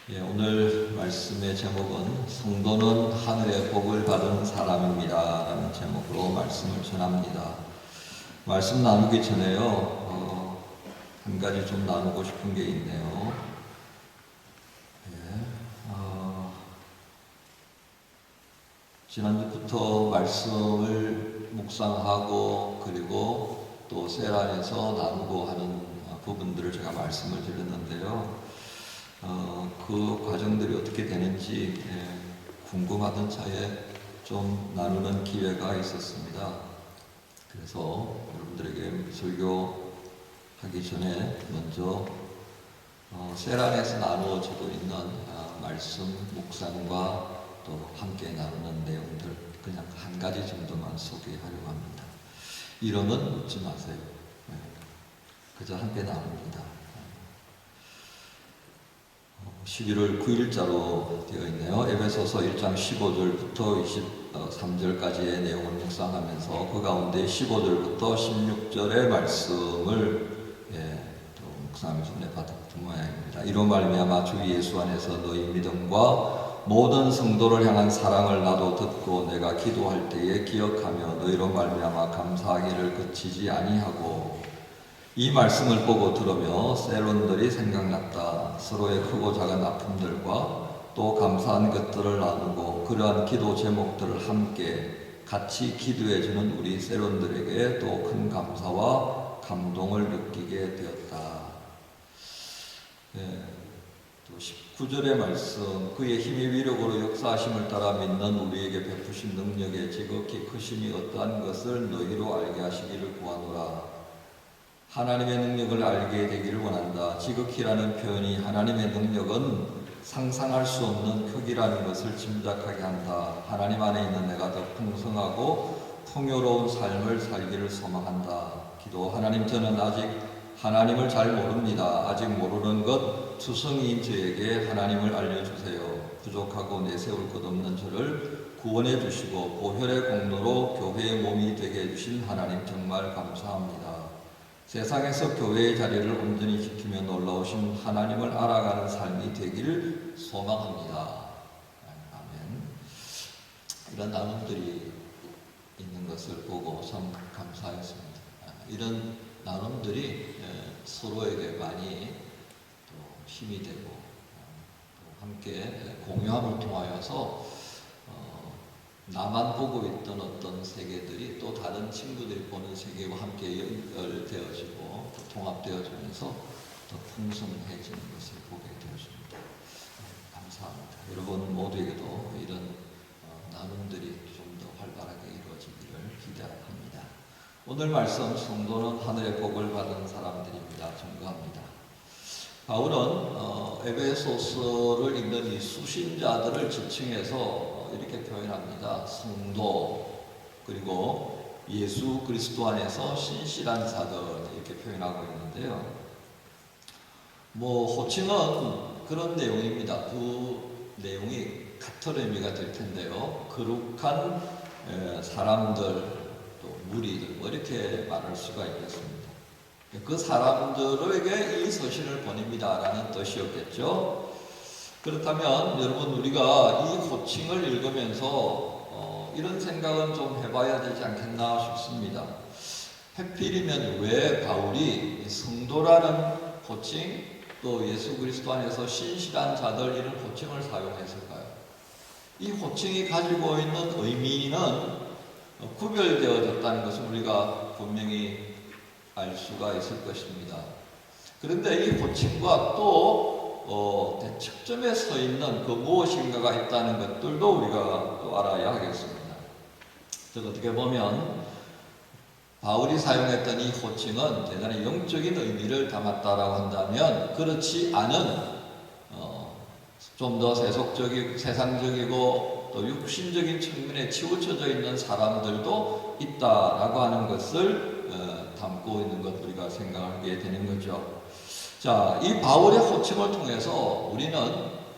오늘 말씀의 제목은 성도는 하늘의 복을 받은 사람입니다 라는 제목으로 말씀을 전합니다. 말씀 나누기 전에요, 한 가지 좀 나누고 싶은 게 있네요. 지난주부터 말씀을 묵상하고 그리고 또 셀 안에서 나누고 하는 부분들을 제가 말씀을 드렸는데요. 그 과정들이 어떻게 되는지 궁금하던 차에 좀 나누는 기회가 있었습니다. 그래서 여러분들에게 설교하기 전에 먼저 셀 안에서 나누어지고 있는 말씀 묵상과 또 함께 나누는 내용들 그냥 한 가지 정도만 소개하려고 합니다. 이론은 묻지 마세요. 그저 함께 나눕니다. 11월 9일자로 되어 있네요. 에베소서 1장 15절부터 23절까지의 내용을 묵상하면서 그 가운데 15절부터 16절의 말씀을 또 묵상하면서 은혜 받은 모양입니다. 이로 말미암아 주 예수 안에서 너희 믿음과 모든 성도를 향한 사랑을 나도 듣고 내가 기도할 때에 기억하며 너희로 말미암아 감사하기를 그치지 아니하고 이 말씀을 보고 들으며 셀원들이 생각났다. 서로의 크고 작은 아픔들과 또 감사한 것들을 나누고 그러한 기도 제목들을 함께 같이 기도해주는 우리 셀원들에게 또 큰 감사와 감동을 느끼게 되었다. 또 19절의 말씀, 그의 힘이 위력으로 역사하심을 따라 믿는 우리에게 베푸신 능력의 지극히 크심이 어떠한 것을 너희로 알게 하시기를 구하노라. 하나님의 능력을 알게 되기를 원한다. 지극히라는 표현이 하나님의 능력은 상상할 수 없는 크기라는 것을 짐작하게 한다. 하나님 안에 있는 내가 더 풍성하고 풍요로운 삶을 살기를 소망한다. 기도. 하나님, 저는 아직 하나님을 잘 모릅니다. 아직 모르는 것 투성이인 저에게 하나님을 알려주세요. 부족하고 내세울 것 없는 저를 구원해 주시고 보혈의 공로로 교회의 몸이 되게 해주신 하나님 정말 감사합니다. 세상에서 교회의 자리를 온전히 지키며 놀라우신 하나님을 알아가는 삶이 되기를 소망합니다. 아멘. 이런 나눔들이 있는 것을 보고 참 감사했습니다. 이런 나눔들이 서로에게 많이 또 힘이 되고 또 함께 공유함을 통하여서 나만 보고 있던 어떤 세계들이 또 다른 친구들이 보는 세계와 함께 연결되어지고 통합되어지면서 더 풍성해지는 것을 보게 되었습니다. 감사합니다. 여러분 모두에게도 이런 나눔들이 좀 더 활발하게 이루어지기를 기대합니다. 오늘 말씀, 성도는 하늘의 복을 받은 사람들입니다. 증거합니다. 바울은 에베소서를 읽는 이 수신자들을 지칭해서 이렇게 표현합니다. 성도, 그리고 예수 그리스도 안에서 신실한 자들 이렇게 표현하고 있는데요. 호칭은 그런 내용입니다. 그 내용이 같은 의미가 될 텐데요. 거룩한 사람들, 또 무리들 이렇게 말할 수가 있겠습니다. 그 사람들에게 이 서신을 보냅니다 라는 뜻이었겠죠. 그렇다면 여러분, 우리가 이 호칭을 읽으면서 이런 생각은 좀 해봐야 되지 않겠나 싶습니다. 하필이면 왜 바울이 성도라는 호칭, 또 예수 그리스도 안에서 신실한 자들 이런 호칭을 사용했을까요? 이 호칭이 가지고 있는 의미는 구별되어졌다는 것을 우리가 분명히 알 수가 있을 것입니다. 그런데 이 호칭과 또 대척점에 서 있는 그 무엇인가가 있다는 것들도 우리가 또 알아야 하겠습니다. 즉 어떻게 보면 바울이 사용했던 이 호칭은 대단히 영적인 의미를 담았다라고 한다면, 그렇지 않은 좀 더 세상적이고 또 육신적인 측면에 치우쳐져 있는 사람들도 있다라고 하는 것을 담고 있는 것 우리가 생각하게 되는 거죠. 자, 이 바울의 호칭을 통해서 우리는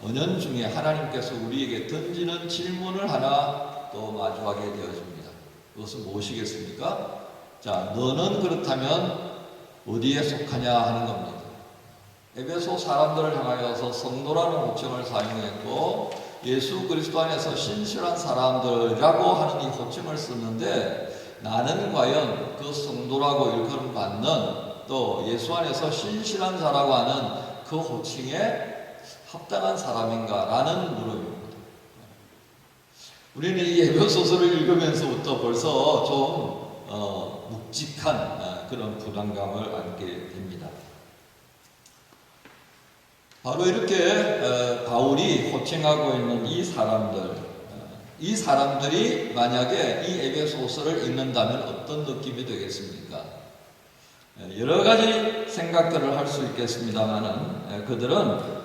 은연중에 하나님께서 우리에게 던지는 질문을 하나 또 마주하게 되어집니다. 그것은 무엇이겠습니까? 자, 너는 그렇다면 어디에 속하냐 하는 겁니다. 에베소 사람들을 향하여서 성도라는 호칭을 사용했고 예수 그리스도 안에서 신실한 사람들이라고 하는 이 호칭을 썼는데 나는 과연 그 성도라고 일컬음 받는 또 예수 안에서 신실한 자라고 하는 그 호칭에 합당한 사람인가라는 물음입니다. 우리는 이 에베소서를 읽으면서부터 벌써 좀 묵직한 그런 부담감을 안게 됩니다. 바로 이렇게 바울이 호칭하고 있는 이 사람들이 만약에 이 에베소서를 읽는다면 어떤 느낌이 되겠습니까? 여러 가지 생각들을 할 수 있겠습니다만은 그들은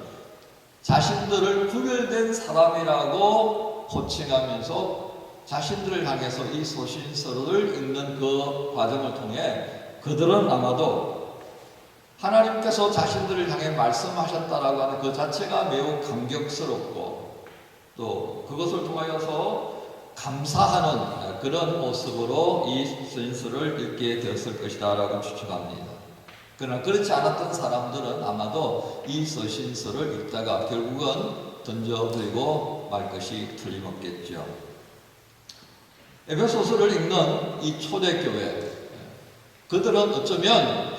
자신들을 구별된 사람이라고 호칭하면서 자신들을 향해서 이 소신서를 읽는 그 과정을 통해 그들은 아마도 하나님께서 자신들을 향해 말씀하셨다라고 하는 그 자체가 매우 감격스럽고 또 그것을 통하여서 감사하는 그런 모습으로 이 소신서를 읽게 되었을 것이다 라고 추측합니다. 그러나 그렇지 않았던 사람들은 아마도 이 서신서를 읽다가 결국은 던져버리고 말 것이 틀림없겠죠. 에베소서를 읽는 이 초대교회, 그들은 어쩌면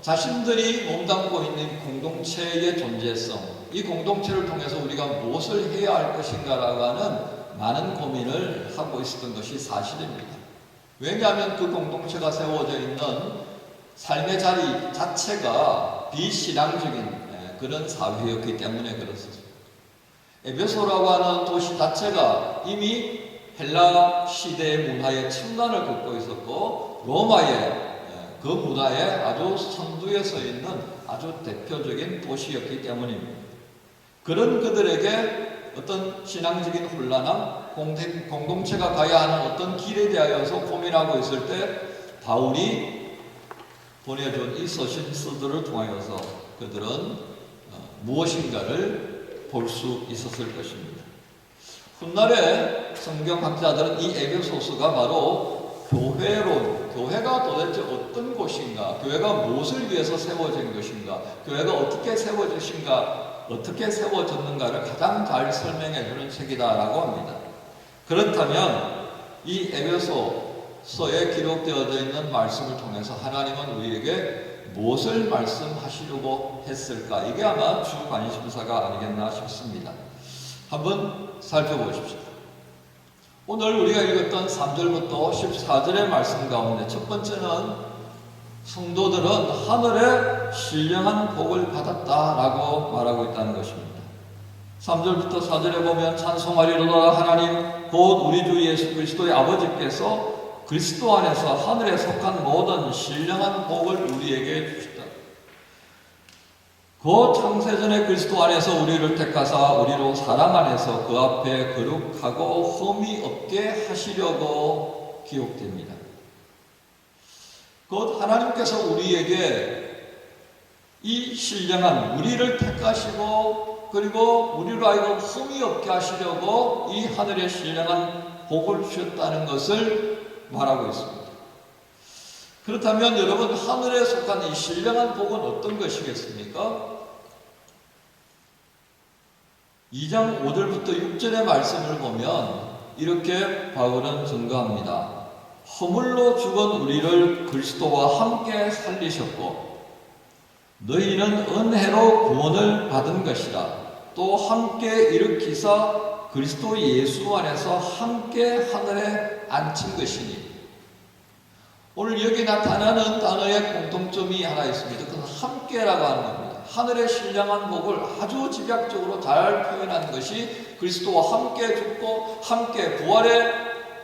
자신들이 몸담고 있는 공동체의 존재성, 이 공동체를 통해서 우리가 무엇을 해야 할 것인가라고 하는 많은 고민을 하고 있었던 것이 사실입니다. 왜냐하면 그 공동체가 세워져 있는 삶의 자리 자체가 비신앙적인 그런 사회였기 때문에 그렇습니다. 에베소라고 하는 도시 자체가 이미 헬라 시대의 문화의 첨단을 겪고 있었고 로마의 그 문화에 아주 선두에 서 있는 아주 대표적인 도시였기 때문입니다. 그런 그들에게 어떤 신앙적인 혼란함, 공동체가 가야 하는 어떤 길에 대하여서 고민하고 있을 때 바울이 보내준 이 서신서들을 통하여서 그들은 무엇인가를 볼 수 있었을 것입니다. 훗날에 성경학자들은 이 에베소서가 바로 교회가 도대체 어떤 곳인가, 교회가 무엇을 위해서 세워진 것인가, 교회가 어떻게 세워졌는가를 가장 잘 설명해 주는 책이다라고 합니다. 그렇다면 이 에베소서에 기록되어져 있는 말씀을 통해서 하나님은 우리에게 무엇을 말씀하시려고 했을까? 이게 아마 주 관심사가 아니겠나 싶습니다. 한번 살펴보십시오. 오늘 우리가 읽었던 3절부터 14절의 말씀 가운데 첫 번째는 성도들은 하늘의 신령한 복을 받았다라고 말하고 있다는 것입니다. 3절부터 4절에 보면 찬송하리로다 하나님 곧 우리 주 예수 그리스도의 아버지께서 그리스도 안에서 하늘에 속한 모든 신령한 복을 우리에게 주시다. 그 창세전에 그리스도 안에서 우리를 택하사 우리로 사랑 안에서 그 앞에 거룩하고 흠이 없게 하시려고 기록됩니다. 곧 하나님께서 우리에게 이 신령한 우리를 택하시고 그리고 우리로 하여금 흠이 없게 하시려고 이 하늘의 신령한 복을 주셨다는 것을 말하고 있습니다. 그렇다면 여러분 하늘에 속한 이 신령한 복은 어떤 것이겠습니까? 2장 5절부터 6절의 말씀을 보면 이렇게 바울은 증거합니다. 허물로 죽은 우리를 그리스도와 함께 살리셨고 너희는 은혜로 구원을 받은 것이라 또 함께 일으키사 그리스도 예수 안에서 함께 하늘에 앉힌 것이니 오늘 여기 나타나는 단어의 공통점이 하나 있습니다. 그것은 함께라고 하는 겁니다. 하늘의 신령한 복을 아주 집약적으로 잘 표현한 것이 그리스도와 함께 죽고 함께 부활의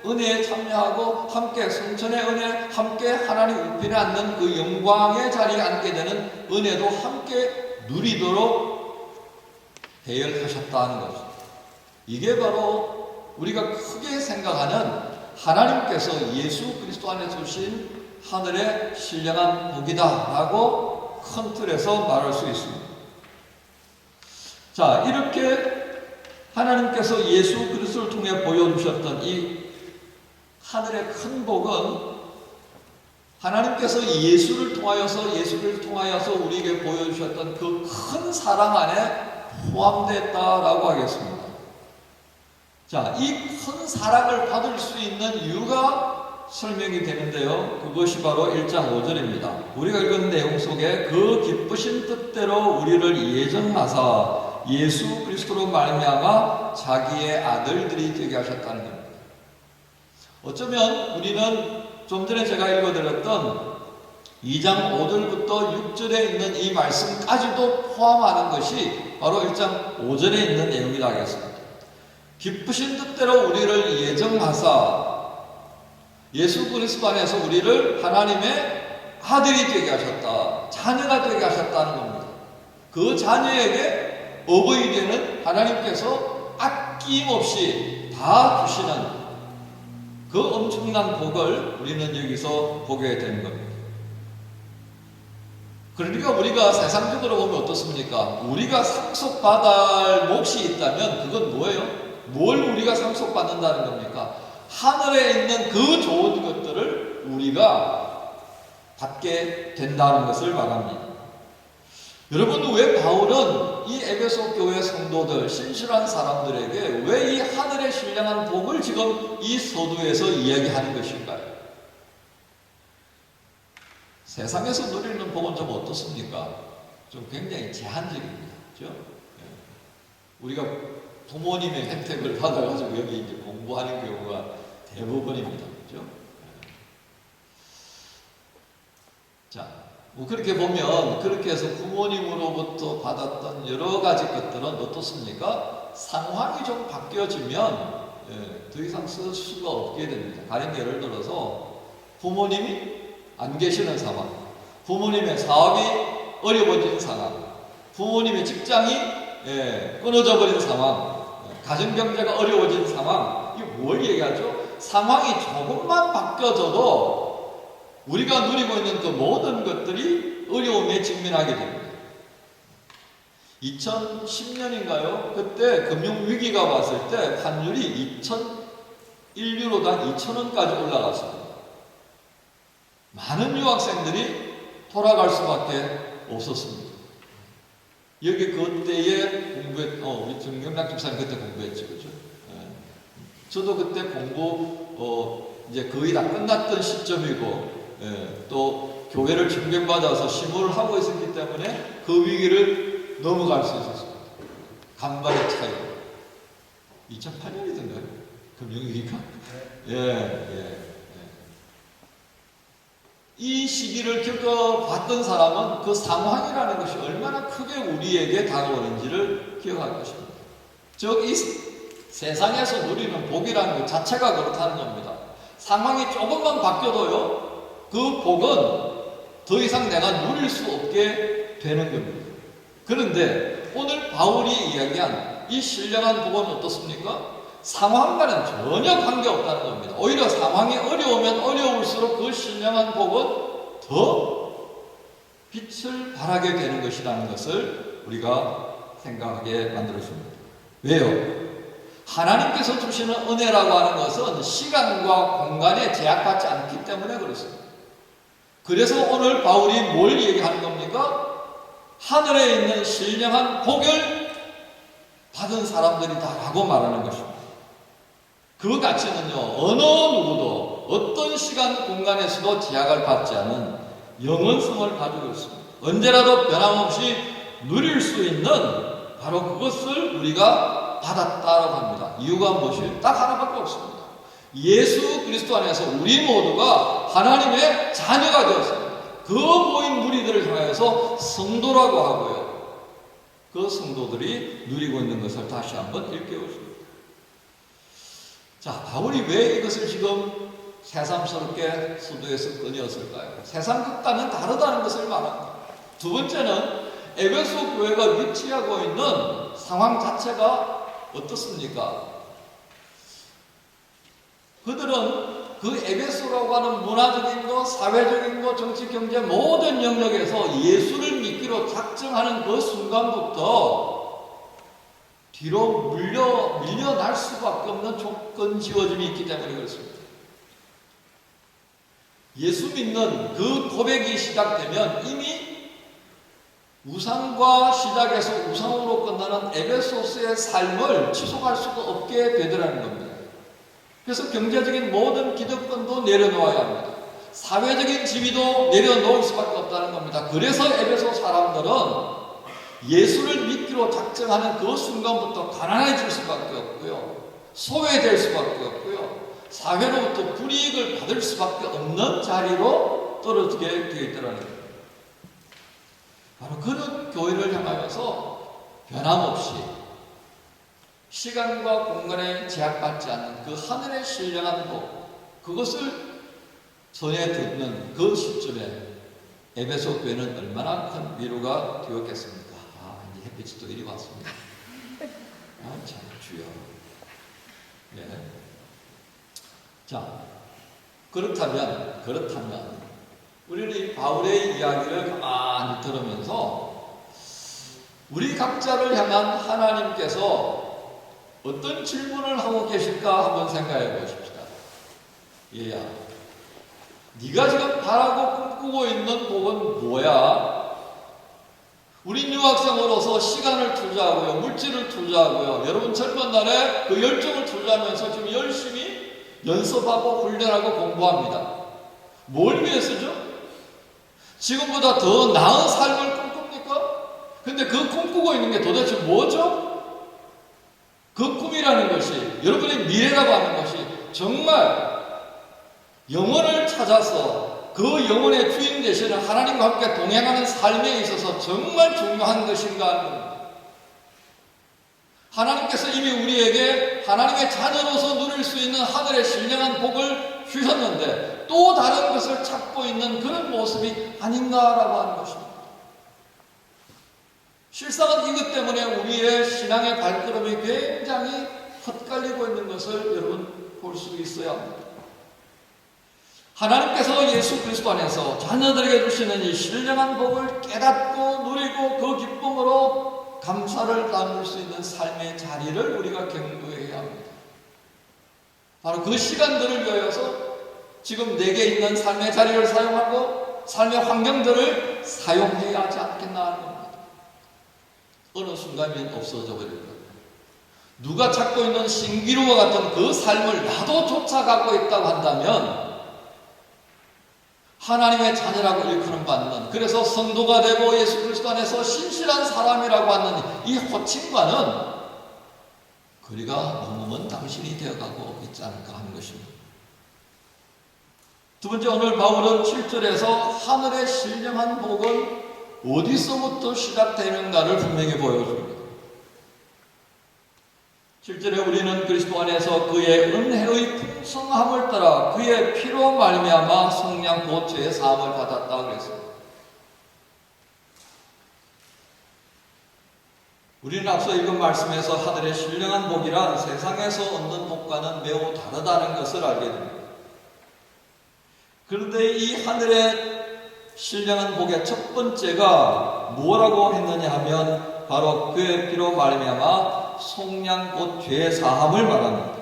은혜에 참여하고 함께 성천의 은혜, 함께 하나님 우편에 앉는 그 영광의 자리에 앉게 되는 은혜도 함께 누리도록 배열하셨다는 것입니다. 이게 바로 우리가 크게 생각하는 하나님께서 예수 그리스도 안에 주신 하늘의 신령한 복이다라고 큰 틀에서 말할 수 있습니다. 자, 이렇게 하나님께서 예수 그리스도를 통해 보여주셨던 이 하늘의 큰 복은 하나님께서 예수를 통하여서 우리에게 보여주셨던 그 큰 사랑 안에 포함됐다라고 하겠습니다. 자, 이 큰 사랑을 받을 수 있는 이유가 설명이 되는데요. 그것이 바로 1장 5절입니다. 우리가 읽은 내용 속에 그 기쁘신 뜻대로 우리를 예정하사 예수 그리스도로 말미암아 자기의 아들들이 되게 하셨다는 겁니다. 어쩌면 우리는 좀 전에 제가 읽어드렸던 2장 5절부터 6절에 있는 이 말씀까지도 포함하는 것이 바로 1장 5절에 있는 내용이라 하겠습니다. 기쁘신 뜻대로 우리를 예정하사 예수 그리스도 안에서 우리를 하나님의 아들이 되게 하셨다, 자녀가 되게 하셨다는 겁니다. 그 자녀에게 어버이 되는 하나님께서 아낌없이 다 주시는 그 엄청난 복을 우리는 여기서 보게 되는 겁니다. 그러니까 우리가 세상적으로 보면 어떻습니까? 우리가 상속받을 몫이 있다면 그건 뭐예요? 뭘 우리가 상속받는다는 겁니까? 하늘에 있는 그 좋은 것들을 우리가 받게 된다는 것을 말합니다. 여러분, 왜 바울은 이 에베소 교회 성도들, 신실한 사람들에게 왜 이 하늘의 신령한 복을 지금 이 서두에서 이야기하는 것일까요? 세상에서 누리는 복은 좀 어떻습니까? 좀 굉장히 제한적입니다. 그렇죠? 우리가 부모님의 혜택을 받아가지고 여기 이제 공부하는 경우가 대부분입니다. 그렇죠? 자, 뭐 그렇게 보면 그렇게 해서 부모님으로부터 받았던 여러 가지 것들은 어떻습니까? 상황이 좀 바뀌어지면 더 이상 쓸 수가 없게 됩니다. 다른 예를 들어서 부모님이 안 계시는 상황, 부모님의 사업이 어려워진 상황, 부모님의 직장이 끊어져 버린 상황, 가정경제가 어려워진 상황, 이거 뭘 얘기하죠? 상황이 조금만 바뀌어져도 우리가 누리고 있는 그 모든 것들이 어려움에 직면하게 됩니다. 2010년인가요? 그때 금융위기가 왔을 때 환율이 1유로당 2,000원까지 올라갔습니다. 많은 유학생들이 돌아갈 수밖에 없었습니다. 여기 그때에 우리 정경락 집사님 그때 공부했죠, 그죠? 저도 그때 공부 이제 거의 다 끝났던 시점이고, 또 교회를 증명받아서 심호를 하고 있었기 때문에 그 위기를 넘어갈 수 있었습니다. 간발의 차이. 2008년이던가요? 금융위기가? 이 시기를 겪어봤던 사람은 그 상황이라는 것이 얼마나 크게 우리에게 다가오는지를 기억할 것입니다. 즉, 이 세상에서 누리는 복이라는 것 자체가 그렇다는 겁니다. 상황이 조금만 바뀌어도요, 그 복은 더 이상 내가 누릴 수 없게 되는 겁니다. 그런데 오늘 바울이 이야기한 이 신령한 복은 어떻습니까? 상황과는 전혀 관계없다는 겁니다. 오히려 상황이 어려우면 어려울수록 그 신령한 복은 더 빛을 발하게 되는 것이라는 것을 우리가 생각하게 만들어줍니다. 왜요? 하나님께서 주시는 은혜라고 하는 것은 시간과 공간에 제약받지 않기 때문에 그렇습니다. 그래서 오늘 바울이 뭘 얘기하는 겁니까? 하늘에 있는 신령한 복을 받은 사람들이다라고 말하는 것입니다. 그 가치는요, 어느 누구도 어떤 시간 공간에서도 제약을 받지 않은 영원성을 가지고 있습니다. 언제라도 변함없이 누릴 수 있는 바로 그것을 우리가 받았다라고 합니다. 이유가 무엇이에요? 딱 하나밖에 없습니다. 예수 그리스도 안에서 우리 모두가 하나님의 자녀가 되었습니다. 그 모인 무리들을 향해서 성도라고 하고요, 그 성도들이 누리고 있는 것을 다시 한번 일깨워줍니다. 자, 바울이 왜 이것을 지금 새삼스럽게 서두에서 꺼내었을까요? 세상 것과는 다르다는 것을 말합니다. 두 번째는 에베소 교회가 위치하고 있는 상황 자체가 어떻습니까? 그들은 그 에베소라고 하는 문화적인 것, 사회적인 것, 정치, 경제 모든 영역에서 예수를 믿기로 작정하는 그 순간부터 뒤로 밀려날 수밖에 없는 조건 지어짐이 있기 때문에 그렇습니다. 예수 믿는 그 고백이 시작되면 이미 우상과 시작해서 우상으로 끝나는 에베소스의 삶을 지속할 수가 없게 되더라는 겁니다. 그래서 경제적인 모든 기득권도 내려놓아야 합니다. 사회적인 지위도 내려놓을 수밖에 없다는 겁니다. 그래서 에베소 사람들은 예수를 믿기로 작정하는 그 순간부터 가난해질 수밖에 없고요. 소외될 수밖에 없고요. 사회로부터 불이익을 받을 수밖에 없는 자리로 떨어지게 되어 있더라는 겁니다. 바로 그런 교회를 향하여서 변함없이 시간과 공간에 제약받지 않는 그 하늘의 신령한 복, 그것을 전해 듣는 그 시점에 에베소 교회는 얼마나 큰 위로가 되었겠습니까? 이제 햇빛이 또 이리 왔습니다. 참 주여. 예. 자, 그렇다면 우리는 이 바울의 이야기를 가만히 들으면서 우리 각자를 향한 하나님께서 어떤 질문을 하고 계실까 한번 생각해 보십시다. 얘야, 네가 지금 바라고 꿈꾸고 있는 복은 뭐야? 우리 유학생으로서 시간을 투자하고요, 물질을 투자하고요, 여러분 젊은 날에 그 열정을 투자하면서 지금 열심히 연습하고 훈련하고 공부합니다. 뭘 위해서죠? 지금보다 더 나은 삶을 꿈꿉니까? 근데 그 꿈꾸고 있는 게 도대체 뭐죠? 그 꿈이라는 것이, 여러분의 미래라고 하는 것이 정말 영혼을 찾아서 그 영혼의 주인 되시는 하나님과 함께 동행하는 삶에 있어서 정말 중요한 것인가 하는 겁니다. 하나님께서 이미 우리에게 하나님의 자녀로서 누릴 수 있는 하늘의 신령한 복을 주셨는데 또 다른 것을 찾고 있는 그런 모습이 아닌가라고 하는 것입니다. 실상은 이것 때문에 우리의 신앙의 발걸음이 굉장히 헛갈리고 있는 것을 여러분 볼 수 있어야 합니다. 하나님께서 예수 그리스도 안에서 자녀들에게 주시는 이 신령한 복을 깨닫고 누리고 그 기쁨으로 감사를 나눌 수 있는 삶의 자리를 우리가 경고해야 합니다. 바로 그 시간들을 위하여서 지금 내게 있는 삶의 자리를 사용하고 삶의 환경들을 사용해야 하지 않겠나 하는 겁니다. 어느 순간이면 없어져 버릴 겁니다. 누가 찾고 있는 신기루와 같은 그 삶을 나도 쫓아가고 있다고 한다면 하나님의 자녀라고 일컬음 받는, 그래서 성도가 되고 예수 그리스도 안에서 신실한 사람이라고 하는 이 호칭과는 거리가 너무 먼 당신이 되어가고 있지 않을까 하는 것입니다. 두 번째, 오늘 바울은 7절에서 하늘의 신령한 복은 어디서부터 시작되는가를 분명히 보여줍니다. 7절에 우리는 그리스도 안에서 그의 은혜의 풍성함을 따라 그의 피로 말미암아 성량 곧 죄의 사함을 받았다 그랬습니다. 우리는 앞서 읽은 말씀에서 하늘의 신령한 복이란 세상에서 얻는 복과는 매우 다르다는 것을 알게 됩니다. 그런데 이 하늘의 신령한 복의 첫 번째가 뭐라고 했느냐 하면 바로 그의 피로 말미암아 속량 곧 죄의 사함을 말합니다.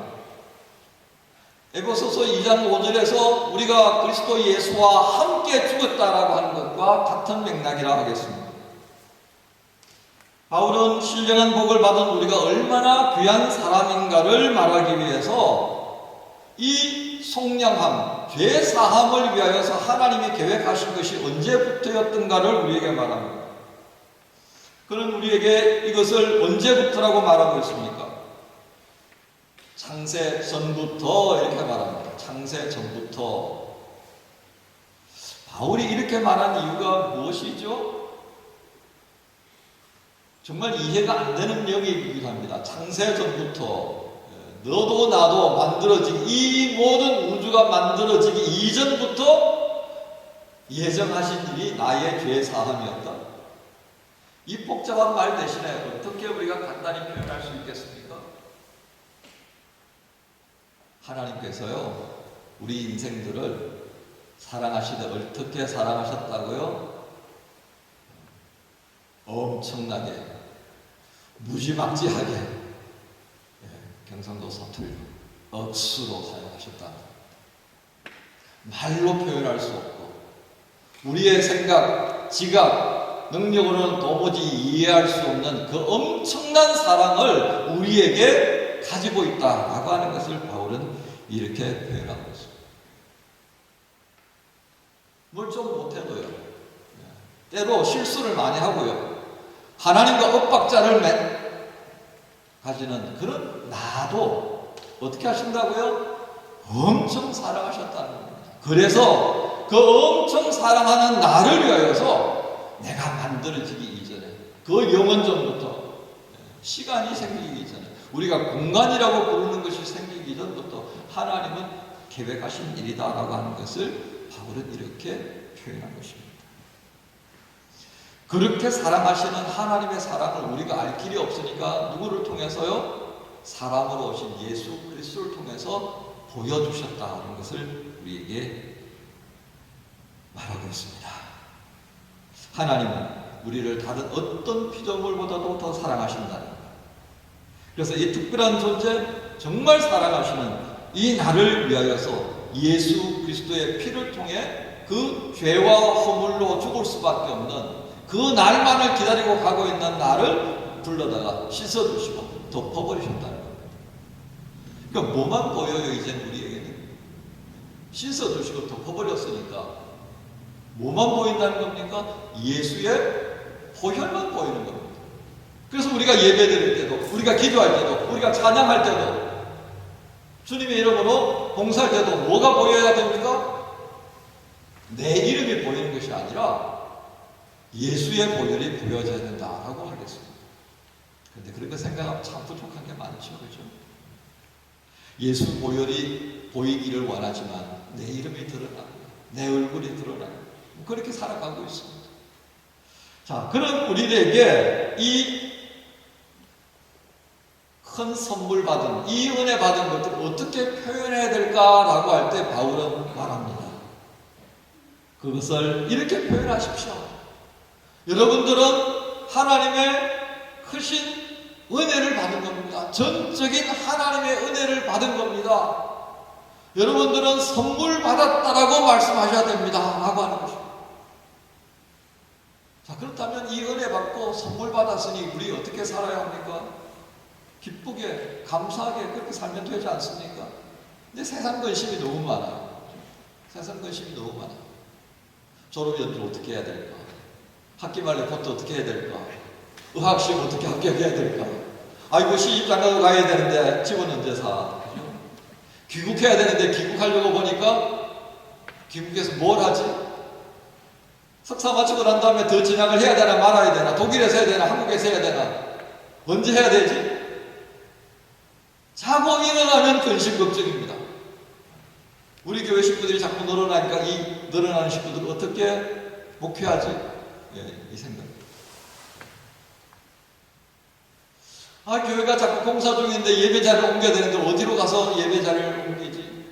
에베소서 2장 5절에서 우리가 그리스도 예수와 함께 죽었다라고 하는 것과 같은 맥락이라 하겠습니다. 바울은 신령한 복을 받은 우리가 얼마나 귀한 사람인가를 말하기 위해서 이 속량함, 죄 사함을 위하여서 하나님이 계획하신 것이 언제부터였던가를 우리에게 말합니다. 그는 우리에게 이것을 언제부터라고 말하고 있습니까? 창세 전부터 이렇게 말합니다. 창세 전부터. 바울이 이렇게 말한 이유가 무엇이죠? 정말 이해가 안 되는 내용이기도 합니다. 창세 전부터 너도 나도 만들어지기, 이 모든 우주가 만들어지기 이전부터 예정하신 일이 나의 죄 사함이었다. 이 복잡한 말 대신에 어떻게 우리가 간단히 표현할 수 있겠습니까? 하나님께서요, 우리 인생들을 사랑하시되 어떻게 사랑하셨다고요? 엄청나게, 무지막지하게, 경상도 사투리로 억수로 사용하셨다. 말로 표현할 수 없고 우리의 생각, 지각, 능력으로는 도무지 이해할 수 없는 그 엄청난 사랑을 우리에게 가지고 있다라고 하는 것을 바울은 이렇게 표현하고 있습니다. 뭘 좀 못해도요, 때로 실수를 많이 하고요, 하나님과 엇박자를 가지는 그런 나도 어떻게 하신다고요? 엄청 사랑하셨다는 겁니다. 그래서 그 엄청 사랑하는 나를 위하여서 내가 만들어지기 이전에, 그 영원 전부터, 시간이 생기기 전에, 우리가 공간이라고 부르는 것이 생기기 전부터 하나님은 계획하신 일이다라고 하는 것을 바울은 이렇게 표현한 것입니다. 그렇게 사랑하시는 하나님의 사랑을 우리가 알 길이 없으니까 누구를 통해서요? 사람으로 오신 예수 그리스도를 통해서 보여주셨다는 것을 우리에게 말하고 있습니다. 하나님은 우리를 다른 어떤 피조물보다도 더 사랑하신다는 것. 그래서 이 특별한 존재, 정말 사랑하시는 이 나를 위하여서 예수 그리스도의 피를 통해 그 죄와 허물로 죽을 수밖에 없는 그 날만을 기다리고 가고 있는 나를 불러다가 씻어주시고 덮어버리셨다는 겁니다. 그러니까 뭐만 보여요, 이젠 우리에게는? 씻어주시고 덮어버렸으니까 뭐만 보인다는 겁니까? 예수의 보혈만 보이는 겁니다. 그래서 우리가 예배드릴 때도, 우리가 기도할 때도, 우리가 찬양할 때도, 주님의 이름으로 봉사할 때도 뭐가 보여야 됩니까? 내 이름이 보이는 것이 아니라 예수의 보혈이 보여져야 된다라고 하겠습니다. 그런데 그렇게 생각하면 참 부족한 게 많죠, 그죠? 예수 보혈이 보이기를 원하지만 내 이름이 드러나고 내 얼굴이 드러나고 그렇게 살아가고 있습니다. 자, 그런 우리에게 이 큰 선물 받은, 이 은혜 받은 것들을 어떻게 표현해야 될까라고 할 때 바울은 말합니다. 그것을 이렇게 표현하십시오. 여러분들은 하나님의 크신 은혜를 받은 겁니다. 전적인 하나님의 은혜를 받은 겁니다. 여러분들은 선물 받았다라고 말씀하셔야 됩니다. 라고 하는 것입니다. 자, 그렇다면 이 은혜 받고 선물 받았으니 우리 어떻게 살아야 합니까? 기쁘게, 감사하게 그렇게 살면 되지 않습니까? 근데 세상 근심이 너무 많아요. 세상 근심이 너무 많아요. 졸업연주 어떻게 해야 될까? 학기 말에 포트 어떻게 해야 될까? 의학시험 어떻게 합격해야 될까? 아이고, 시집장가도 가야 되는데 집은 언제 사? 귀국해야 되는데 귀국하려고 보니까 귀국해서 뭘 하지? 석사 마치고 난 다음에 더 진학을 해야 되나 말아야 되나? 독일에서 해야 되나? 한국에서 해야 되나? 언제 해야 되지? 자고 일어나면 근심 걱정입니다. 우리 교회 식구들이 자꾸 늘어나니까 이 늘어나는 식구들을 어떻게 목회하지? 이 생각. 아, 교회가 자꾸 공사 중인데 예배자를 옮겨야 되는데 어디로 가서 예배자를 옮기지?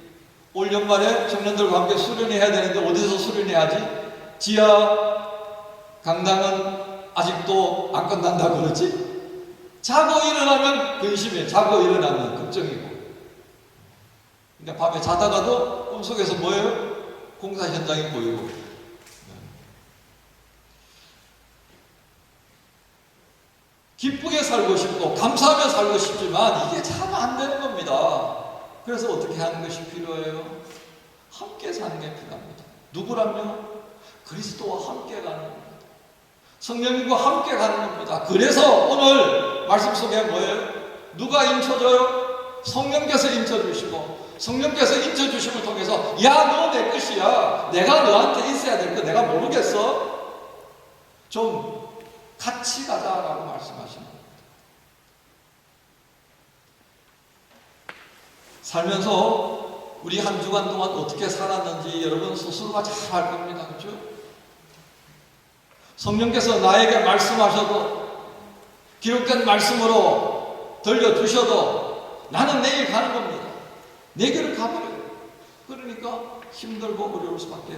올 연말에 청년들과 함께 수련회해야 되는데 어디서 수련회하지? 지하 강당은 아직도 안 끝난다고 그러지? 자고 일어나면 근심이에요. 자고 일어나면 걱정이고. 근데 밤에 자다가도 꿈속에서 뭐예요? 공사 현장이 보이고. 기쁘게 살고 싶고 감사하며 살고 싶지만 이게 참 안 되는 겁니다. 그래서 어떻게 하는 것이 필요해요? 함께 사는 게 필요합니다. 누구랑요? 그리스도와 함께 가는 겁니다. 성령님과 함께 가는 겁니다. 그래서 오늘 말씀 속에 뭐예요? 누가 인쳐줘요? 성령께서 인쳐주시고, 성령께서 인쳐주심을 통해서 야, 너 내 것이야. 내가 너한테 있어야 될 거 내가 모르겠어? 좀 같이 가자라고 말씀하시는 겁니다. 살면서 우리 한 주간 동안 어떻게 살았는지 여러분 스스로가 잘 알 겁니다. 그렇죠? 성령께서 나에게 말씀하셔도, 기록된 말씀으로 들려주셔도 나는 내일 가는 겁니다. 내 길을 가버려요. 그러니까 힘들고 어려울 수밖에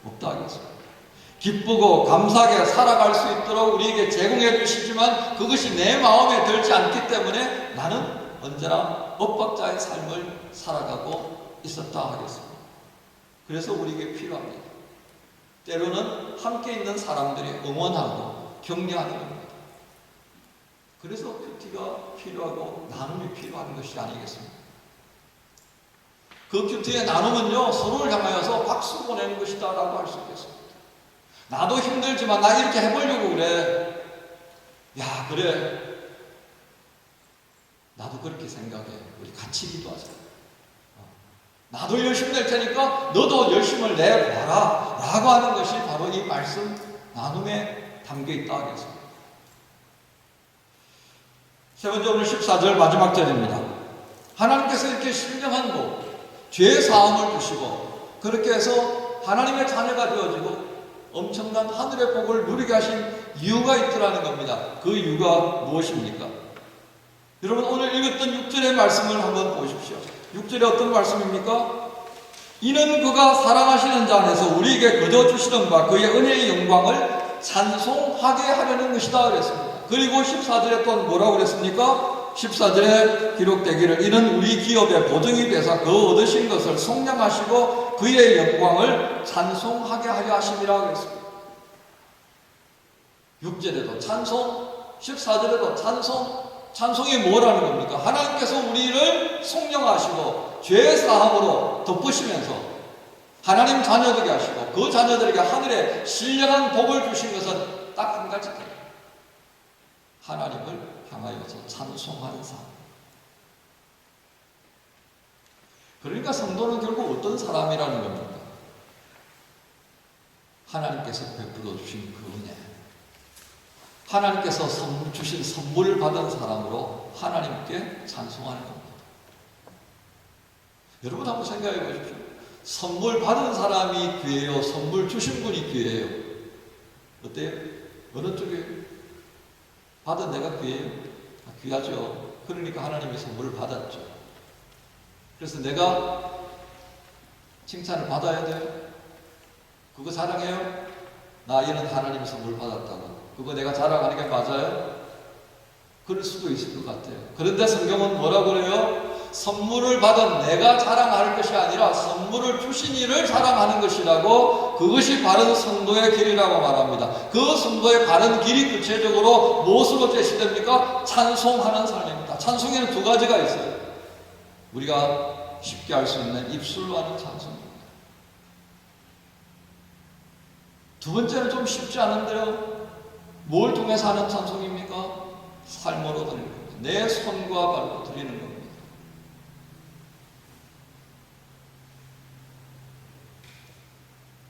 없다 하겠습니다. 기쁘고 감사하게 살아갈 수 있도록 우리에게 제공해 주시지만 그것이 내 마음에 들지 않기 때문에 나는 언제나 엇박자의 삶을 살아가고 있었다 하겠습니다. 그래서 우리에게 필요합니다. 때로는 함께 있는 사람들이 응원하고 격려하는 겁니다. 그래서 큐티가 필요하고 나눔이 필요한 것이 아니겠습니까? 그 큐티의 나눔은요, 서로를 향하여서 박수 보내는 것이다 라고 할 수 있겠습니다. 나도 힘들지만 나 이렇게 해보려고 그래. 야, 그래. 나도 그렇게 생각해. 우리 같이 기도하자. 나도 열심히 낼 테니까 너도 열심을 내봐라 라고 하는 것이 바로 이 말씀 나눔에 담겨 있다 하겠습니다. 세 번째, 오늘 14절 마지막 절입니다. 하나님께서 이렇게 신령한 복, 죄 사함을 주시고 그렇게 해서 하나님의 자녀가 되어지고 엄청난 하늘의 복을 누리게 하신 이유가 있더라는 겁니다. 그 이유가 무엇입니까? 여러분, 오늘 읽었던 6절의 말씀을 한번 보십시오. 6절에 어떤 말씀입니까? 이는 그가 사랑하시는 자 안에서 우리에게 거저 주시는 바 그의 은혜의 영광을 찬송하게 하려는 것이다 그랬습니다. 그리고 14절에 또 뭐라고 그랬습니까? 14절에 기록되기를 이는 우리 기업의 보증이 되사 그 얻으신 것을 속량하시고 그의 영광을 찬송하게 하려 하심이라고 그랬습니다. 6절에도 찬송, 14절에도 찬송. 찬송이 뭐라는 겁니까? 하나님께서 우리를 속량하시고 죄 사함으로 덮으시면서 하나님 자녀되게 하시고 그 자녀들에게 하늘에 신령한 복을 주신 것은 딱 한 가지입니다. 하나님을 향하여서 찬송하는 삶. 그러니까 성도는 결국 어떤 사람이라는 겁니까? 하나님께서 베풀어 주신 그 은혜, 하나님께서 주신 선물을 받은 사람으로 하나님께 찬송하는 겁니다. 여러분 한번 생각해 보십시오. 선물 받은 사람이 귀해요? 선물 주신 분이 귀해요? 어때요? 어느 쪽에 받은 내가 귀해요? 귀하죠. 그러니까 하나님이 선물을 받았죠. 그래서 내가 칭찬을 받아야 돼요? 그거 자랑해요? 나 이런 하나님의 선물 받았다고. 그거 내가 자랑하는 게 맞아요? 그럴 수도 있을 것 같아요. 그런데 성경은 뭐라고 그래요? 선물을 받은 내가 자랑할 것이 아니라 선물을 주신 이를 자랑하는 것이라고, 그것이 바른 성도의 길이라고 말합니다. 그 성도의 바른 길이 구체적으로 무엇으로 제시됩니까? 찬송하는 삶입니다. 찬송에는 두 가지가 있어요. 우리가 쉽게 알 수 있는 입술로 하는 찬송입니다. 두 번째는 좀 쉽지 않은데요. 뭘 통해서 하는 찬송입니까? 삶으로 드리는 겁니다. 내 손과 발로 드리는 겁니다.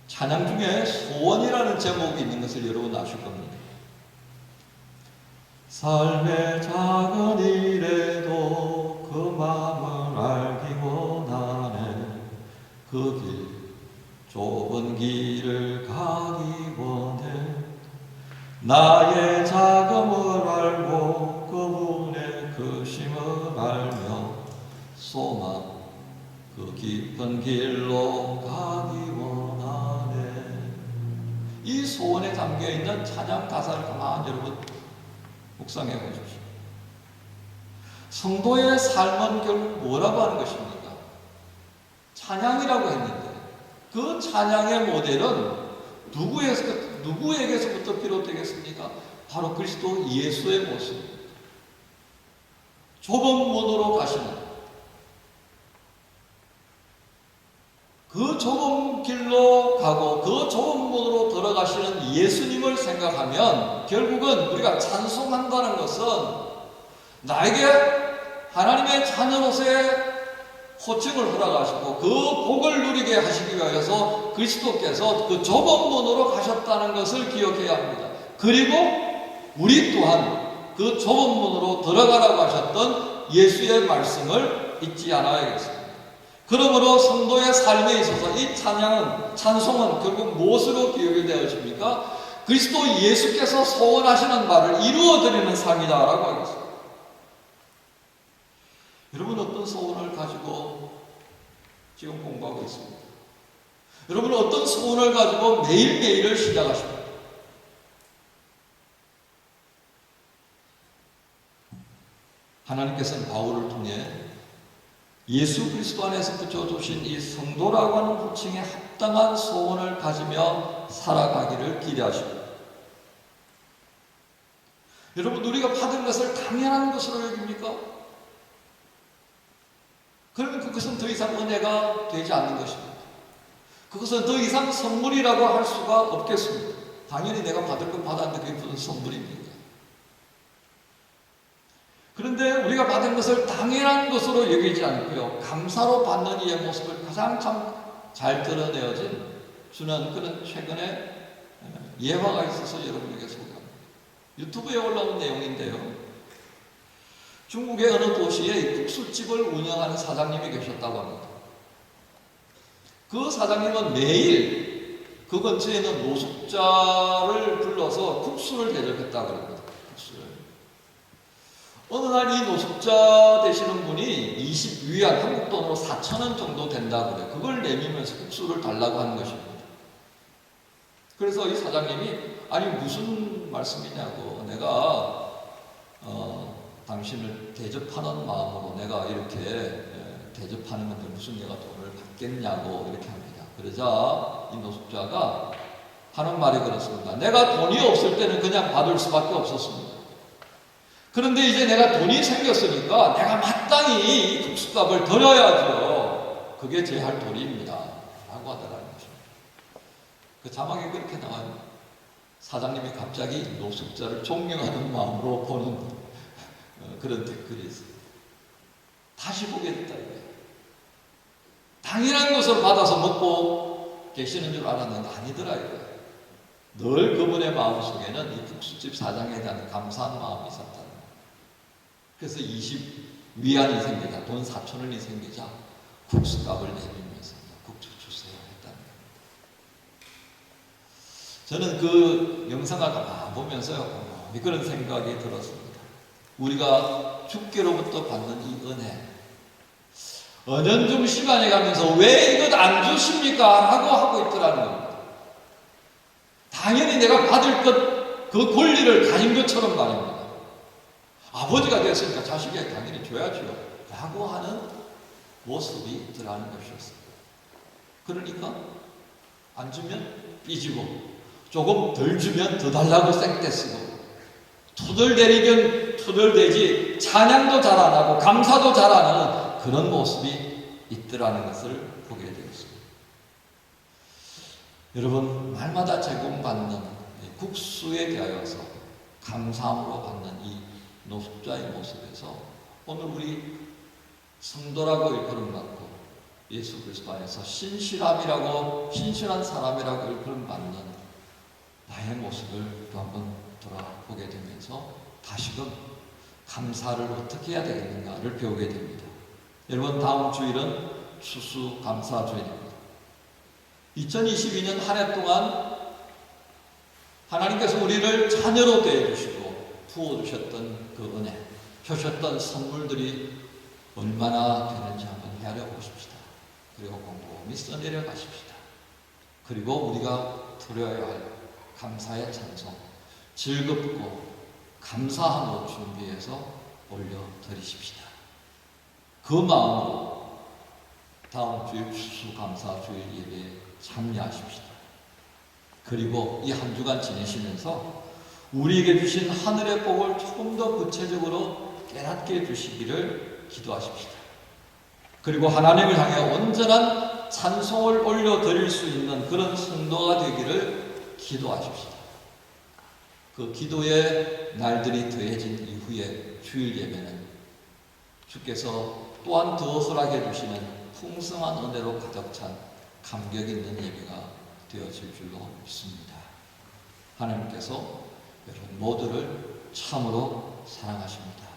찬양 중에 소원이라는 제목이 있는 것을 여러분 아실 겁니다. 삶의 작은 일에도 그 마음을 알기 원하네. 그 길, 좁은 길을 가기 원해. 나의 작음을 알고 그분의 크심을 알며 소망 그 깊은 길로 가기 원하네. 이 소원에 담겨있는 찬양 가사를 가만히 여러분 묵상해 보십시오. 성도의 삶은 결국 뭐라고 하는 것입니까? 찬양이라고 했는데 그 찬양의 모델은 누구에게서부터 비롯되겠습니까? 바로 그리스도 예수의 모습. 좁은 문으로 가시는, 그 좁은 길로 가고 그 좁은 문으로 들어가시는 예수님을 생각하면 결국은 우리가 찬송한다는 것은 나에게 하나님의 자녀로서의 호칭을 허락하시고 그 복을 누리게 하시기 위해서 그리스도께서 그 좁은 문으로 가셨다는 것을 기억해야 합니다. 그리고 우리 또한 그 좁은 문으로 들어가라고 하셨던 예수의 말씀을 잊지 않아야겠습니다. 그러므로 성도의 삶에 있어서 이 찬송은 결국 무엇으로 기억이 되어집니까? 그리스도 예수께서 소원하시는 바를 이루어드리는 삶이다라고 하겠습니다. 여러분 어떤 소원을 가지고 지금 공부하고 있습니다? 여러분 어떤 소원을 가지고 매일매일을 시작하십니까? 하나님께서는 바울을 통해 예수 그리스도 안에서 붙여주신 이 성도라고 하는 호칭에 합당한 소원을 가지며 살아가기를 기대하십니다. 여러분, 우리가 받은 것을 당연한 것으로 여깁니까? 그러면 그것은 더 이상 은혜가 되지 않는 것입니다. 그것은 더 이상 선물이라고 할 수가 없겠습니다. 당연히 내가 받을 건 받았는데 그게 무슨 선물입니까? 그런데 우리가 받은 것을 당연한 것으로 여기지 않고요, 감사로 받는 이의 모습을 가장 참 잘 드러내어진 주는 그런 최근에 예화가 있어서 여러분에게 소개합니다. 유튜브에 올라온 내용인데요, 중국의 어느 도시에 국수집을 운영하는 사장님이 계셨다고 합니다. 그 사장님은 매일 그 근처에 있는 노숙자를 불러서 국수를 대접했다고 합니다. 국수를. 어느 날 이 노숙자 되시는 분이 20위안, 한국 돈으로 4,000원 정도 된다고 그래요. 그걸 내밀면서 국수를 달라고 하는 것입니다. 그래서 이 사장님이, 아니 무슨 말씀이냐고, 내가 당신을 대접하는 마음으로 내가 이렇게 대접하는 건데 무슨 내가 돈을 받겠냐고 이렇게 합니다. 그러자 이 노숙자가 하는 말이 그렇습니다. 내가 돈이 없을 때는 그냥 받을 수밖에 없었습니다. 그런데 이제 내가 돈이 생겼으니까 내가 마땅히 이 국수값을 드려야죠. 그게 제 할 도리입니다. 라고 하더라는 것입니다. 그 자막에 그렇게 나와요. 사장님이 갑자기 노숙자를 존경하는 마음으로 보는 그런 댓글이 있어요. 다시 보게 됐다 이거예요. 당연한 것을 받아서 먹고 계시는 줄 알았는데 아니더라 이거예요. 늘 그분의 마음속에는 이 국수집 사장에 대한 감사한 마음이 있었다는 거예요. 그래서 20위안이 생기자, 돈 4,000원이 생기자 국수값을 내밀면서 국수 주세요 했다는 겁니다. 저는 그 영상을 가만 보면서요, 그런 생각이 들었습니다. 우리가 주께로부터 받는 이 은혜, 은연중 시간이 가면서 왜 이것 안 주십니까? 하고 있더라는 겁니다. 당연히 내가 받을 것, 그 권리를 가진 것처럼 말입니다. 아버지가 됐으니까 자식에게 당연히 줘야죠. 라고 하는 모습이 있더라는 것이었습니다. 그러니까 안 주면 삐지고, 조금 덜 주면 더 달라고 쌩떼쓰고, 투덜대리면 투덜대지 찬양도 잘 안 하고 감사도 잘 안 하는 그런 모습이 있더라는 것을 보게 되었습니다. 여러분, 날마다 제공받는 국수에 대하여서 감사함으로 받는 이 노숙자의 모습에서 오늘 우리 성도라고 일컬음받고 예수 그리스도 안에서 신실한 사람이라고 일컬음받는 나의 모습을 또 한번 돌아보게 되면서 다시금 감사를 어떻게 해야 되겠는가를 배우게 됩니다. 여러분, 다음 주일은 추수감사주일입니다. 2022년 한 해 동안 하나님께서 우리를 자녀로 대해주시고 부어주셨던 그 은혜, 주셨던 선물들이 얼마나 되는지 한번 헤아려 보십시다. 그리고 곰곰이 써내려 가십시다. 그리고 우리가 드려야 할 감사의 찬송, 즐겁고 감사함으로 준비해서 올려드리십시다. 그 마음으로 다음 주일 추수감사주일 예배에 참여하십시다. 그리고 이 한 주간 지내시면서 우리에게 주신 하늘의 복을 조금 더 구체적으로 깨닫게 해주시기를 기도하십시다. 그리고 하나님을 향해 온전한 찬송을 올려드릴 수 있는 그런 성도가 되기를 기도하십시다. 그 기도의 날들이 더해진 이후에 주일 예배는 주께서 또한 더 허락해 주시는 풍성한 은혜로 가득 찬 감격 있는 예배가 되어질 줄로 믿습니다. 하나님께서 여러분 모두를 참으로 사랑하십니다.